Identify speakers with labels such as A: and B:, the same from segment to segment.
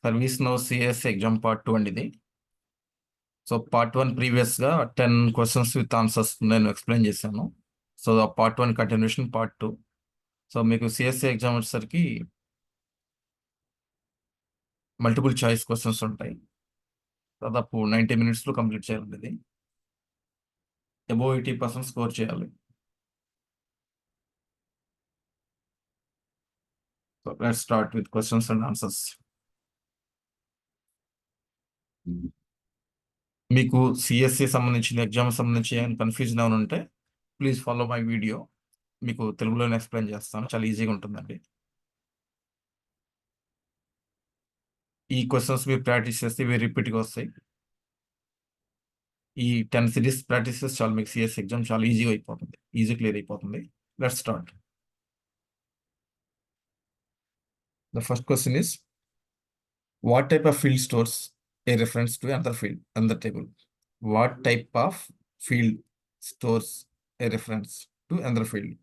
A: Service no CS exam part 2 అండి ఇది. So part 1 ప్రీవియస్గా 10 క్వశ్చన్స్ విత్ ఆన్సర్స్ నేను ఎక్స్ప్లెయిన్ చేశాను. సో ఆ పార్ట్ 1 కంటిన్యూషన్ పార్ట్ 2. సో మీకు సిఎస్సి ఎగ్జామ్ వచ్చేసరికి మల్టిపుల్ చాయిస్ క్వశ్చన్స్ ఉంటాయి. దాదాపు 90 minutesలో కంప్లీట్ చేయాలి. ఇది అబోవ్ 80% స్కోర్ చేయాలి. So let's start with questions and answers. మీకు సిఎస్సి సంబంధించిన ఎగ్జామ్ సంబంధించి కన్ఫ్యూజన్ ఏమైనా ఉంటే ప్లీజ్ ఫాలో మై వీడియో. మీకు తెలుగులోనే ఎక్స్ప్లెయిన్ చేస్తాను, చాలా ఈజీగా ఉంటుందండి. ఈ క్వశ్చన్స్ మీరు ప్రాక్టీస్ చేస్తే ఇవి రిపీట్గా వస్తాయి. ఈ 10 సిరీస్ ప్రాక్టీస్ చేస్తే చాలు, మీకు సిఎస్ ఎగ్జామ్ చాలా ఈజీగా అయిపోతుంది, ఈజీ క్లియర్ అయిపోతుంది. Let's start. The first question is, what type of field stores a reference to another field and the table? What type of field stores a reference to another field?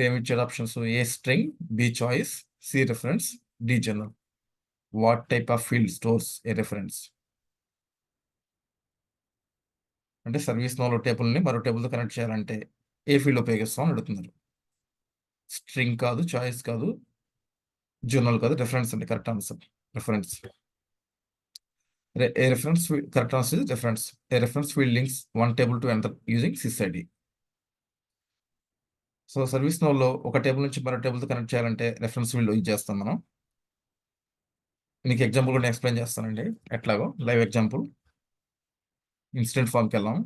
A: ఏమి ఇచ్చారు options? A string, B choice, C reference, D general. What type of field stores a reference అంటే సర్వీస్ నోలో టేబుల్ని మరో టేబుల్తో connect చేయాలంటే ఏ field ఉపయోగిస్తాం అని అడుగుతున్నారు. స్ట్రింగ్ కాదు, చాయిస్ కాదు, జనరల్ కాదు, రిఫరెన్స్ అండి correct answer. Reference. A reference correct answer is reference. A reference field links one table to another using sysid. So service నోలో ఒక టేబుల్ నుంచి మరో టేబుల్తో కనెక్ట్ చేయాలంటే రెఫరెన్స్ ఫీల్డ్ యూజ్ చేస్తాం మనం. మీకు ఎగ్జాంపుల్ కూడా ఎక్స్ప్లెయిన్ చేస్తానండి ఎట్లాగో. Live example. ఇన్సిడెంట్ ఫామ్కి వెళ్దాం.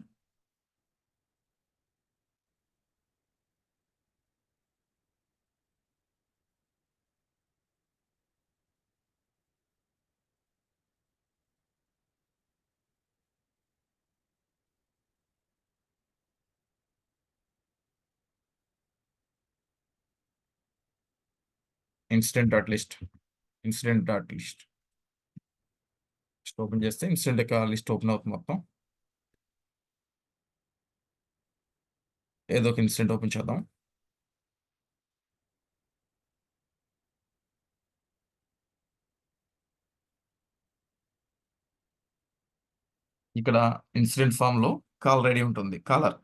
A: Incident dot list. ఓపెన్ చేస్తే ఇన్సిడెంట్ యొక్క లిస్ట్ ఓపెన్ అవుతుంది మొత్తం. ఏదో ఒక ఇన్సిడెంట్ ఓపెన్ చేద్దాం. ఇక్కడ ఇన్సిడెంట్ ఫామ్ లో కాల్ రెడీ ఉంటుంది, కాలర్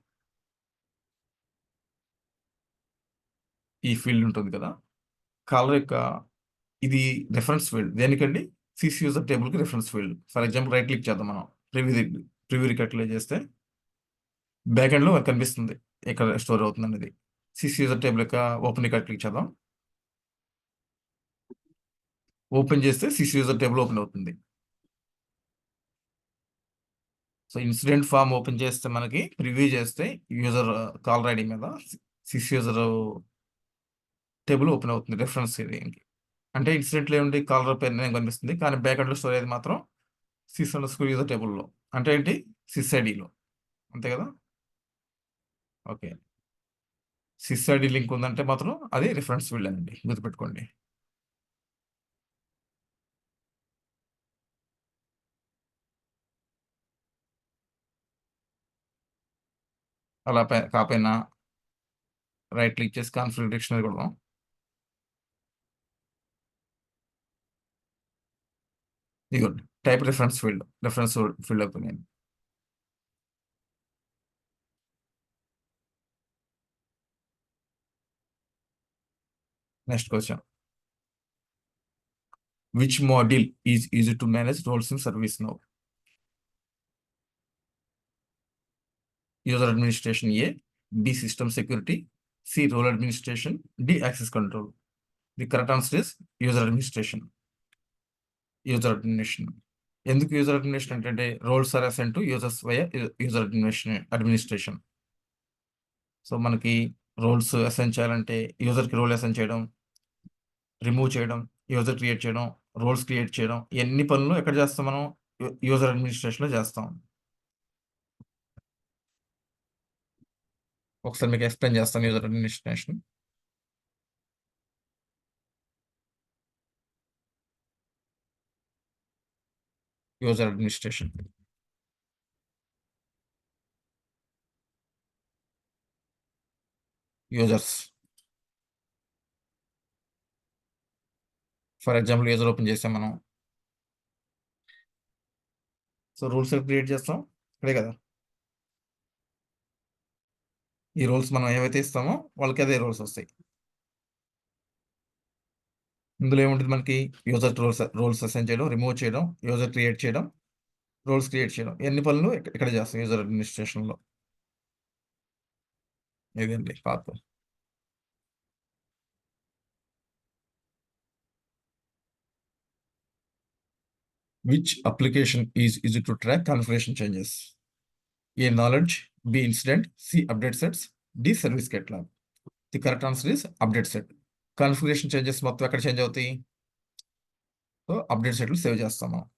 A: ఈ ఫీల్డ్ ఉంటుంది కదా. కాలర్ యొక్క ఇది రెఫరెన్స్ ఫీల్డ్ దేనికండి? సిసి యూజర్ టేబుల్కి reference field. For example right click చేద్దాం మనం. ప్రివ్యూ రికార్డులో చేస్తే బ్యాక్ ఎండ్లో కనిపిస్తుంది ఇక్కడ స్టోర్ అవుతుంది అనేది. సిసి యూజర్ టేబుల్ యొక్క ఓపెన్ రికార్డ్ క్లిక్ చేద్దాం. ఓపెన్ చేస్తే సిసి యూజర్ టేబుల్ ఓపెన్ అవుతుంది. సో ఇన్సిడెంట్ ఫామ్ ఓపెన్ చేస్తే మనకి ప్రివ్యూ చేస్తే యూజర్ కాల్ ఐడి మీద సిసి యూజర్ టేబుల్ ఓపెన్ అవుతుంది రెఫరెన్స్ ఏరియాకి. అంటే ఇన్సిడెంట్లో ఏమిటి, కాలర్ పేరు నేమ్ కనిపిస్తుంది, కానీ బ్యాక్ ఎండ్లో స్టోర్ అయ్యేది మాత్రం సిస్ అండర్ స్కూల్ యూజర్ టేబుల్లో. అంటే ఏంటి, సిస్ ఐడిలో. అంతే కదా. ఓకే. సిస్ ఐడి లింక్ ఉందంటే మాత్రం అది రిఫరెన్స్ ఫీల్డ్ అండి, గుర్తుపెట్టుకోండి. అలా కాకపోయినా రైట్ క్లిక్ చేసి కాన్ఫిగర్ డిక్షనరీ కొడదాం. ఇదిగోండి, టైప్ రిఫరెన్స్ ఫీల్డ్ అవుతుంది. Next question. Which module is easy to manage roles in ServiceNow? User administration A, B system security, C role administration, D access control. The correct answer is user administration. ఎందుకు user administration అంటే roles are assign to users via user administration. So మనకి roles assign చేయాలంటే యూజర్కి role assign చేయడం, remove చేయడం, user create చేయడం, roles create చేయడం, ఎన్ని పనులు ఎక్కడ చేస్తాం మనం? యూజర్ అడ్మినిస్ట్రేషన్లో చేస్తాం. ఒకసారి మీకు ఎక్స్ప్లెయిన్ చేస్తాను user administration. User administration. Users. For example user open చేసాం మనం. సో రూల్స్ క్రియేట్ చేస్తాం ఇక్కడే కదా. ఈ రూల్స్ మనం ఏవైతే ఇస్తామో వాళ్ళకి అదే రూల్స్ వస్తాయి. ఇందులో ఏముంటుంది మనకి యూజర్ రూల్స్ అసైన్ చేయడం, రిమూవ్ చేయడం, యూజర్ క్రియేట్ చేయడం, రూల్స్ క్రియేట్ చేయడం, ఎన్ని పనులు ఇక్కడ చేస్తాం యూజర్ అడ్మినిస్ట్రేషన్లో. ఇదండి path. Which application is easy to track configuration changes? A knowledge, B incident, C update sets, D service catalogue. The correct answer is update set. Configuration changes మొత్తం ఎక్కడ చేంజ్ అవుతాయి? సో అప్డేట్ సెట్లు save చేస్తాం మనం.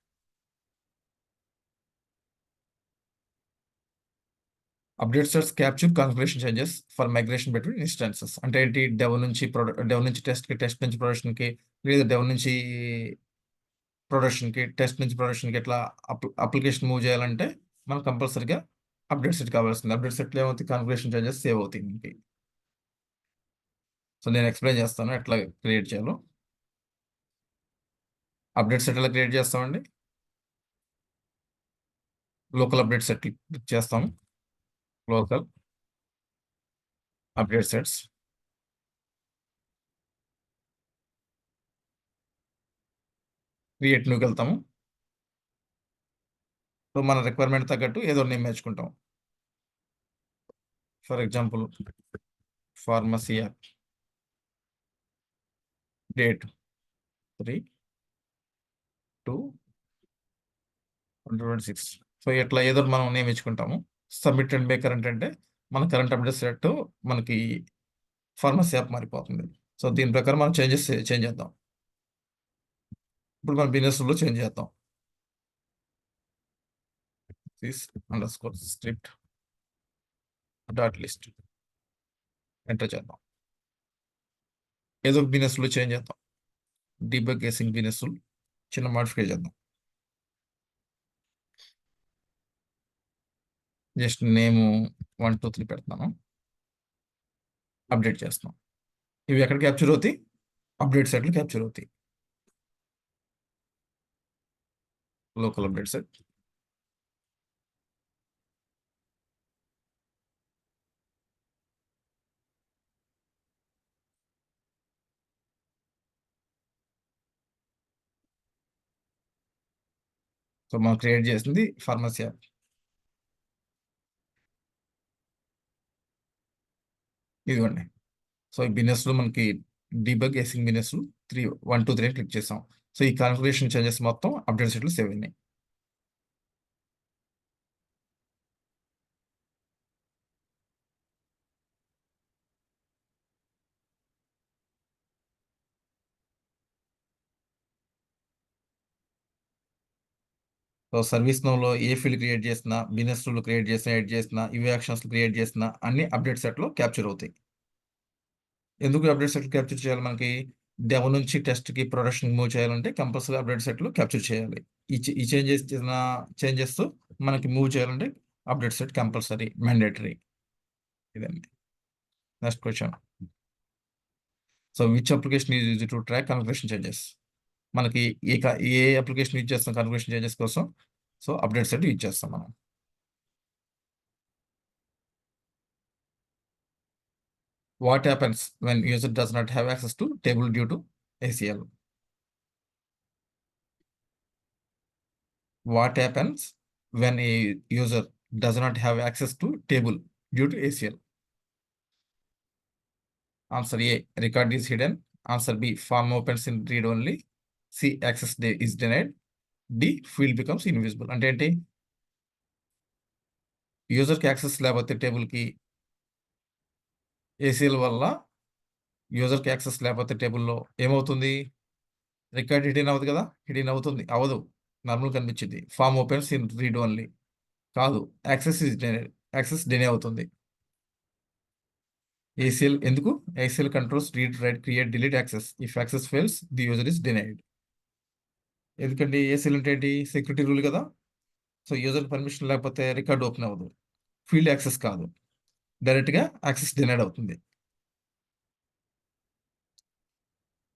A: Update sets capture configuration changes for migration between instances. అంటే ఏంటి? Dev నుంచి టెస్ట్కి, టెస్ట్ నుంచి ప్రొడక్షన్కి, లేదా డెవ్ నుంచి ప్రొడక్షన్కి, టెస్ట్ నుంచి ప్రొడక్షన్కి ఇట్లా అప్లికేషన్ మూవ్ చేయాలంటే మనకు కంపల్సరీగా అప్డేట్ సెట్ కావాల్సింది. అప్డేట్ సెట్లో ఏమవుతాయి? కాన్ఫిగరేషన్ చేంజెస్ సేవ్ అవుతాయి మనకి. సో నేను ఎక్స్ప్లెయిన్ చేస్తాను ఎట్లా క్రియేట్ చేయాలో. అప్డేట్ సెట్ ఎలా క్రియేట్ చేస్తామండి? లోకల్ అప్డేట్ సెట్ క్లిక్ చేస్తాము. లోకల్ అప్డేట్ సెట్స్, క్రియేట్ న్యూకి వెళ్తాము. సో మన రిక్వైర్మెంట్ తగ్గట్టు ఏదో నేమ్ నేర్చుకుంటాం. For example pharmacy app, date 3/2/2026. So ఇట్లా ఏదో మనం నేమ్ ఇచ్చుకుంటాము. సబ్మిట్ అండ్ బే కరెంట్ అంటే మన కరెంట్ అప్డేట్ సెట్ మనకి ఫార్మసీ యాప్ మారిపోతుంది. సో దీని ప్రకారం మనం చేంజ్ చేద్దాం. ఇప్పుడు మన బిజినెస్లో చేంజ్ చేద్దాం. script డాట్ లిస్ట్ ఎంటర్ చేద్దాం. ఏదో బిజినెస్లో చేంజ్ చేద్దాం. డీబగ్ కేసింగ్ బిజినెస్ చిన్న మాడిఫికేషన్ చేద్దాం. జస్ట్ నేమ్ 1 2 3 పెడతాను. అప్డేట్ చేస్తున్నాం. ఇవి ఎక్కడ క్యాప్చర్ అవుతాయి? అప్డేట్ సెట్లు క్యాప్చర్ అవుతాయి. లోకల్ అప్డేట్ సెట్, సో మనం క్రియేట్ చేసింది ఫార్మసీ యాప్. ఇదిగోండి. సో ఈ బిజినెస్లో మనకి డీబగ్ కేసింగ్ బిజినెస్ 1 2 3 క్లిక్ చేసాం. సో ఈ కాన్ఫిగరేషన్ చేంజెస్ మొత్తం అప్డేట్ సెట్లు సేవ్ అయినాయి. సో సర్వీస్ నోలో ఏ ఫీల్డ్ క్రియేట్ చేసినా, బిజినెస్ రూల్ క్రియేట్ చేసినా, ఎడ్ చేసినా, ఇవి యాక్షన్స్ క్రియేట్ చేసినా అన్ని అప్డేట్ సెట్లో క్యాప్చర్ అవుతాయి. ఎందుకు అప్డేట్ సెట్లు క్యాప్చర్ చేయాలి? మనకి డెవ్ నుంచి టెస్ట్కి, ప్రొడక్షన్ మూవ్ చేయాలంటే కంపల్సరీ అప్డేట్ సెట్లు క్యాప్చర్ చేయాలి. ఈ చేంజెస్ మనకి మూవ్ చేయాలంటే అప్డేట్ సెట్ కంపల్సరీ మ్యాండేటరీ. ఇదండి. Next question. So which application is use to track configuration changes? మనకి ఏ అప్లికేషన్ యూజ్ చేస్తాం కాన్ఫిగరేషన్ చేంజెస్ కోసం? సో అప్డేట్ సెట్ యూజ్ చేస్తాం మనం. What happens when user does not have access to table due to ACL? What happens when a user does not have access to table due to ACL? Answer A, record is hidden. Answer B, form opens in read only. C, access is denied. D, field becomes invisible. అంటే ఏంటి? యూజర్కి access లేకపోతే టేబుల్కి ACL వల్ల యూజర్కి access లేకపోతే టేబుల్లో ఏమవుతుంది? Record hidden అవ్వదు కదా. Hidden అవుతుంది, అవ్వదు, నార్మల్ కనిపించింది. Form opens in read only కాదు, యాక్సెస్ డినే అవుతుంది. ఏసీఎల్ ఎందుకు? ACL controls read, write, create, delete access. If access fails the user is denied. ఎందుకంటే ఏసీఎల్ అంటే ఏంటి? సెక్యూరిటీ రూల్ కదా. సో యూజర్ పర్మిషన్ లేకపోతే రికార్డ్ ఓపెన్ అవ్వదు, ఫీల్డ్ యాక్సెస్ కాదు, డైరెక్ట్గా యాక్సెస్ డినైడ్ అవుతుంది.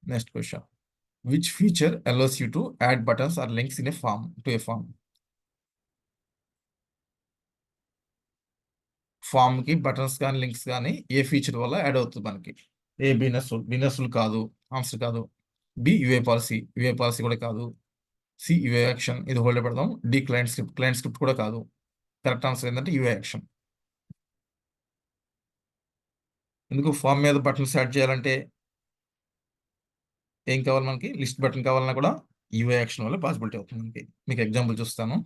A: Next question. Which feature allows you to add buttons or links in a form to a form. Form కి బటన్స్ కానీ లింక్స్ కానీ ఏ feature వల్ల యాడ్ అవుతుంది మనకి? ఏ బిజినెస్ కాదు, ఆన్సర్ కాదు. బి యుఏ పాలసీ కూడా కాదు. సి యుఏ యాక్షన్, ఇది హోల్డ్ పెడదాం. డి క్లయింట్ స్క్రిప్ట్ కూడా కాదు. కరెక్ట్ ఆన్సర్ ఏంటంటే యుఏ యాక్షన్. ఎందుకు ఫామ్ మీద బటన్స్ యాడ్ చేయాలంటే ఏం కావాలి మనకి? లిస్ట్ బటన్ కావాలన్నా కూడా యుఏ యాక్షన్ వల్ల పాసిబిలిటీ అవుతుంది మనకి. మీకు ఎగ్జాంపుల్ చూస్తాను.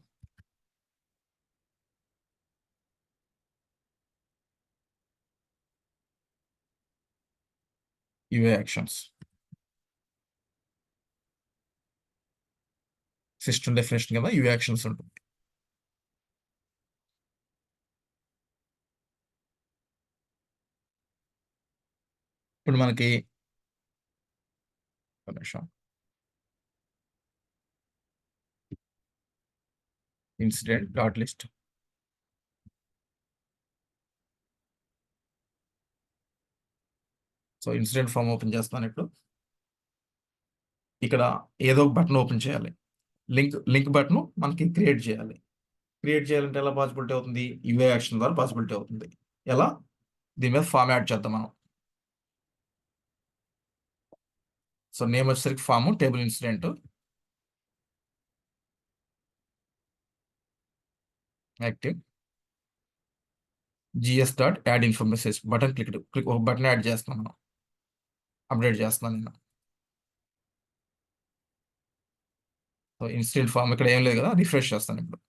A: యుఏ యాక్షన్స్ సిస్టమ్ డెఫినేషన్ కదా యుఏ యాక్షన్స్ ఉంటుంది. ఇప్పుడు మనకి ఒక నిమిషం. Incident dot list. So incident form open చేస్తాను ఇప్పుడు. ఇక్కడ ఏదో ఒక బటన్ ఓపెన్ చేయాలి. లింక్ బటన్ మనకి క్రియేట్ చేయాలి. క్రియేట్ చేయాలంటే ఎలా పాసిబిలిటీ అవుతుంది? యుఏ యాక్షన్ ద్వారా పాసిబిలిటీ అవుతుంది. ఎలా? దీని మీద ఫామ్ యాడ్ చేద్దాం మనం. సో నేమ్ వచ్చేసరికి form table incident active GS dot add info message button click ఒక బటన్ యాడ్ చేస్తున్నాం మనం. అప్డేట్ చేస్తున్నాను నేను. సో ఇన్సిడెంట్ ఫామ్ ఇక్కడ ఏం లేదు కదా, రిఫ్రెష్ చేస్తాను ఇప్పుడు.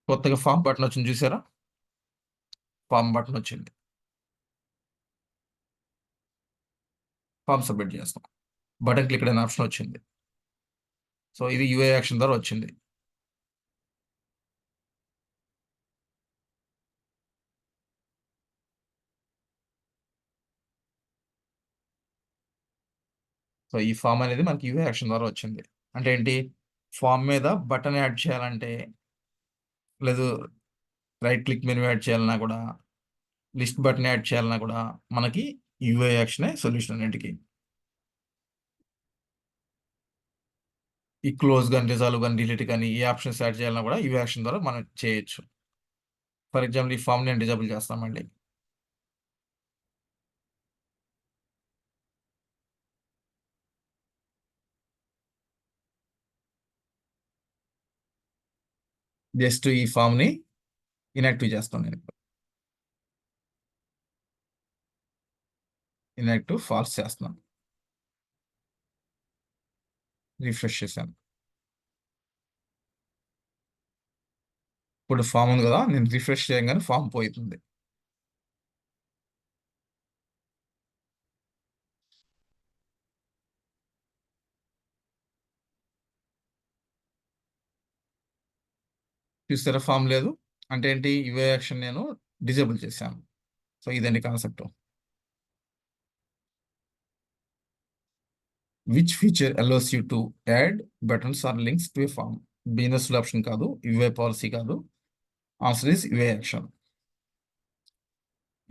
A: కొత్తగా ఫామ్ బటన్ వచ్చింది చూసారా? ఫామ్ బటన్ వచ్చింది. ఫామ్ సబ్మిట్ చేస్తాం. బటన్ క్లిక్ అనే ఆప్షన్ వచ్చింది. సో ఇది యూఏ యాక్షన్ ద్వారా వచ్చింది. సో ఈ ఫామ్ అనేది మనకి యూఏ యాక్షన్ ద్వారా వచ్చింది. అంటే ఏంటి? ఫామ్ మీద బటన్ యాడ్ చేయాలంటే, లేదు రైట్ క్లిక్ మెనూ యాడ్ చేయాలన్నా కూడా, లిస్ట్ బటన్ యాడ్ చేయాలన్నా కూడా మనకి యూఐ యాక్షనే సొల్యూషన్ అన్నింటికి. ఈ క్లోజ్ కానీ రిజాల్వ్ కానీ డిలీట్ కానీ ఈ ఆప్షన్స్ యాడ్ చేయాలన్నా కూడా యూఐ యాక్షన్ ద్వారా మనం చేయొచ్చు. ఫర్ ఎగ్జాంపుల్ ఈ ఫామ్ నేను డిజేబుల్ చేస్తామండి. జస్ట్ ఈ ఫామ్ని ఇన్యాక్టివ్ చేస్తాను నేను. ఇన్యాక్టివ్ ఫాల్స్ చేస్తున్నాను. రిఫ్రెష్ చేశాను. ఇప్పుడు ఫామ్ ఉంది కదా, నేను రిఫ్రెష్ చేయగానే ఫామ్ పోతుంది. చూస్తారా ఫామ్ లేదు అంటే ఏంటి? యూఐ యాక్షన్ నేను డిజేబుల్ చేశాను. సో ఇదండి concept. Which feature allows you to add buttons or links to a form? Business option కాదు, యూఐ పాలసీ కాదు. Answer is UI action.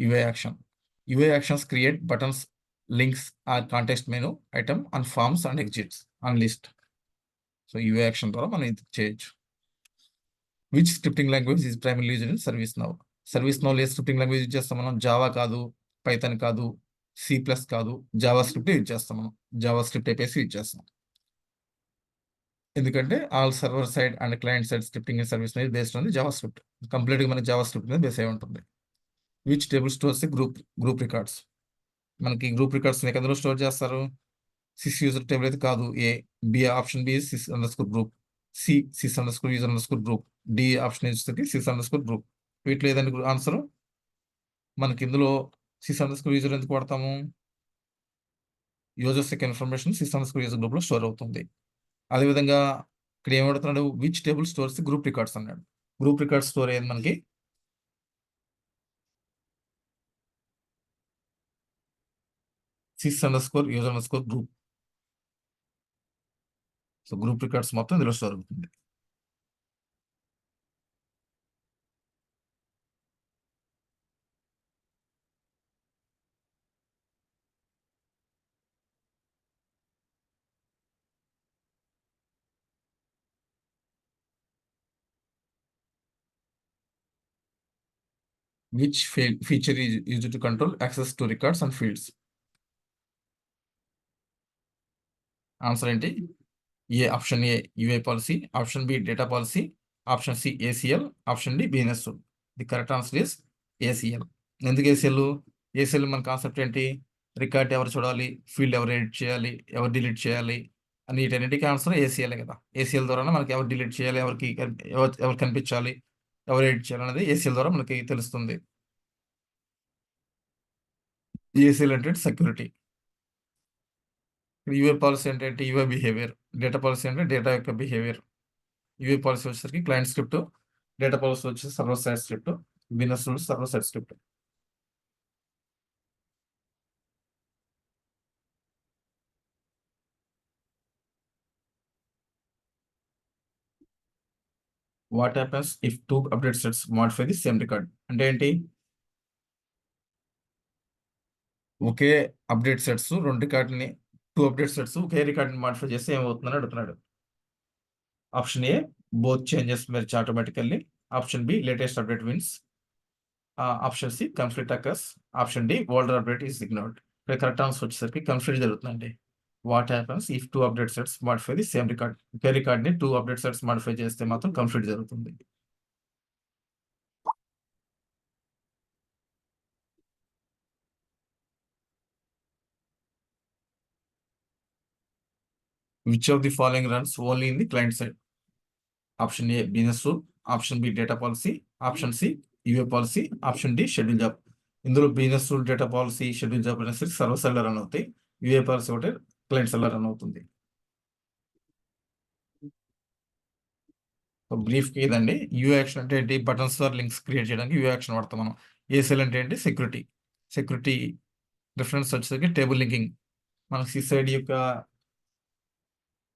A: UI action. UI actions create buttons, links or context menu item and forms and exits and list. So UI action ద్వారా మనం ఇది చేయొచ్చు. Which scripting language is primary used in ServiceNow? ServiceNow A scripting language use చేస్తాం మనం? Java కాదు, Python కాదు, C plus కాదు, JavaScript use చేస్తాం మనం. జావా స్క్రిప్ట్ ఐపీఎస్ యూజ్ చేస్తాం. ఎందుకంటే all server side and client side scripting and service మీద బేస్డ్ ఉంది జావా స్క్రిప్ట్. కంప్లీట్గా మనకి జావా స్క్రిప్ట్ మీద బేస్ అయి ఉంటుంది. Which table stores group records? మనకి గ్రూప్ రికార్డ్స్ ఎందులో స్టోర్ చేస్తారు? సిస్ యూజర్ టేబుల్ అయితే కాదు. A B option B sys underscore group, C sys underscore user underscore group, D option వచ్చేసరికి sys underscore group. వీటిలో ఏదండి answer? మనకి ఇందులో సిస్ అండర్ స్కోర్ యూజర్ ఎందుకు వాడతాము? యూజర్స్ యొక్క information sys underscore user group లో store అవుతుంది. అదేవిధంగా ఇక్కడ ఏమడుతున్నాడు? Which table stores group records అన్నాడు. గ్రూప్ రికార్డ్ స్టోర్ అయ్యేది మనకి sys underscore user underscore group. So group records మొత్తం ఇందులో స్టోర్ అవుతుంది. Which feature is used to control access to records and fields? Answer ఏంటి? Option A UA policy, option B data policy, option C ACL, option D business rule. The correct answer is ACL. ఎందుకు ACL? ACL మన concept ఏంటి? Record ఎవరు చూడాలి, field ఎవరు edit చేయాలి, ఎవరు delete చేయాలి అని వీటన్నిటికీ ఆన్సర్ ఏసీఎల్ కదా. ఏసీఎల్ ద్వారా మనకి ఎవరు డిలీట్ చేయాలి, ఎవరు కనిపించాలి, ఎవరు ఎడిట్ చేయాలి అనేది ఏసీఎల్ ద్వారా మనకి తెలుస్తుంది. ఏసీఎల్ అంటే సెక్యూరిటీ. యూఏ పాలసీ అంటే యూఏ బిహేవియర్. డేటా పాలసీ అంటే డేటా యొక్క బిహేవియర్. యూఏ పాలసీ వచ్చేసరికి క్లయింట్ స్క్రిప్ట్, డేటా పాలసీ వచ్చేసి server side script, business rules server side script. What happens if two update sets modify the same record? అంటే ఏంటి? ఒకే update sets రెండు రికార్డ్ని, two update sets ఒకే రికార్డ్ని మాడిఫై చేస్తే ఏమవుతుందని అడుగుతున్నాడు. Option A both changes merge automatically, option B latest update wins, option C conflict occurs, option D older update is ignored. ఇక్కడ కరెక్ట్ ఆన్సర్ వచ్చేసరికి కన్ఫ్లిక్ట్ జరుగుతుందండి. What happens if two update sets modify the same record? ఒకే రికార్డ్ని two update sets modify చేస్తే మాత్రం conflict జరుగుతుంది. Which of the following runs only in the client side? Option A business rule, option B data policy, option C UA policy, option D schedule job. ఇందులో business rule, data policy, schedule job అనేసి server side run అవుతాయి. UA policy ఒకటి client side run అవుతుంది. Brief కి ఇదండి. You action అంటే ఏంటి? Buttons ద్వారా లింక్స్ క్రియేట్ చేయడానికి యూ యాక్షన్ వాడతాం మనం. ఏసీఎల్ అంటే ఏంటి? సెక్యూరిటీ. సెక్యూరిటీ రిఫరెన్స్ వచ్చేసరికి టేబుల్ లింకింగ్. మనం సిసైడ్ యొక్క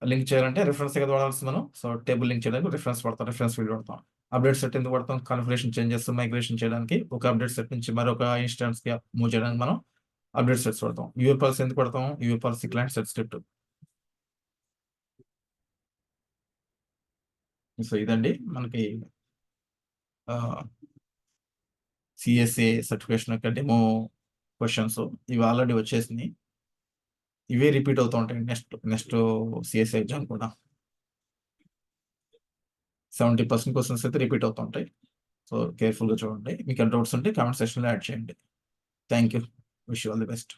A: లింక్ చేయాలంటే రిఫరెన్స్ కదా వాడాల్సి మనం. సో టేబుల్ లింక్ చేయడానికి రిఫరెన్స్ వాడతాం, రిఫరెన్స్ ఫీల్డ్ వాడతాం. అప్డేట్ సెట్ ఎందుకు వాడతాం? కాన్ఫిగరేషన్ చేంజెస్ మైగ్రేషన్ చేయడానికి, ఒక అప్డేట్ సెట్ నుంచి మరొక ఇన్స్టాన్స్ కి మూవ్ చేయడానికి మనం అప్డేట్ సెట్స్ వాడతాం. యూఏ పాలసీ ఎందుకు వాడతాం? UI policy client set script. So ఇదండి మనకి సిఎస్ఏ సర్టిఫికేషన్ యొక్క డెమో క్వశ్చన్స్. ఇవి ఆల్రెడీ వచ్చేసినాయి. ఇవే రిపీట్ అవుతూ ఉంటాయి నెక్స్ట్ సిఎస్ఏ ఎగ్జామ్ కూడా. 70% క్వశ్చన్స్ అయితే రిపీట్ అవుతూ ఉంటాయి. సో కేర్ఫుల్గా చూడండి. మీకు డౌట్స్ ఉంటే కామెంట్ సెక్షన్లో యాడ్ చేయండి. Thank you. Wish you all the best.